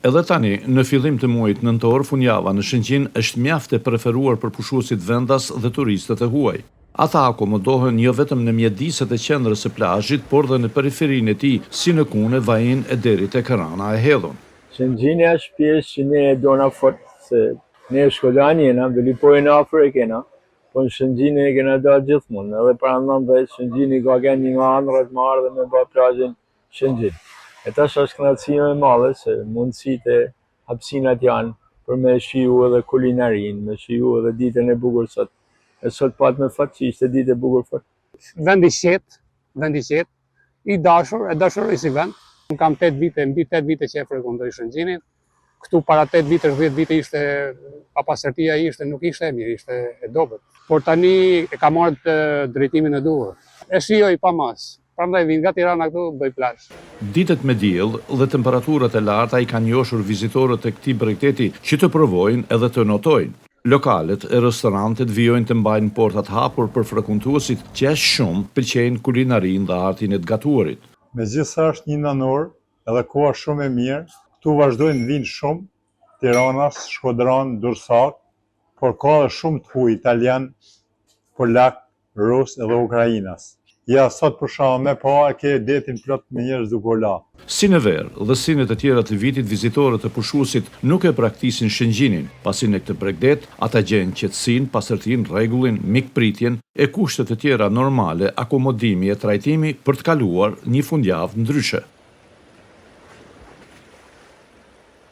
Edhe tani, në fillim të muajit nëntor, fundjava në Shëngjin është mjaft e preferuar për pushuesit vendas dhe turistët e huaj. Ata akomodohen jo vetëm në mjediset e qendrës së plazhit, por dhe në periferinë e tij, si në Kune, Vajin e deri tek Rana e Hedhun. Shëngjini është pjesë që ne e dona fort, se ne shkollani jena, Velipojnë afër e kena, po në Shëngjini e kena da gjithmonë, edhe para 19 Shëngjini ka qenë një nga ëndrat më ardhe me ba plazhin Shëngjin. E tash është kënaqësi më e madhe se mundësitë e hapësinat janë për me shiju edhe kulinarin, me shiju edhe ditën e bukur sot. E sot pat me fat që ishte ditë e bukur fort. Vendi qetë, i dashur i si vend. Unë kam 8 vite, mbi 8 vite që e frekuentoj Shëngjinin. Këtu para 8 vite, 10 vite ishte papastërtia nuk ishte e mirë, ishte e dobët. Por tani e ka marrë drejtimin e duhur. E shijoj pa mas. Prandaj vin nga Tirana këtu bëj plazh. Ditët me diell dhe temperaturat e larta i kanë njohur vizitorët e këtij bregdeti që të provojnë edhe të notojnë. Lokalet e restorantet vijojnë të mbajnë portat hapur për frekuentuesit që shumë pëlqejnë kulinarinë dhe artin e të gatuarit. Megjithëse është 1 nënor, edhe koha shumë e mirë, këtu vazhdojnë të vinë shumë Tiranas, Shkodran, Durrësak, por ka edhe shumë të huaj italian, polak, rus edhe ukrainas. Ja, sot për shkak me pa e ke detin plot me njerëz duke u la. Si në verë dhe sinet e tjera të vitit, vizitorët e pushuesit nuk e praktisin Shëngjinin, pasi në këtë bregdet ata gjenë qetësinë, pastërtinë, rregullin, mikpritjen e kushtet e tjera normale, akomodimi e trajtimi për të kaluar një fundjavë ndryshe.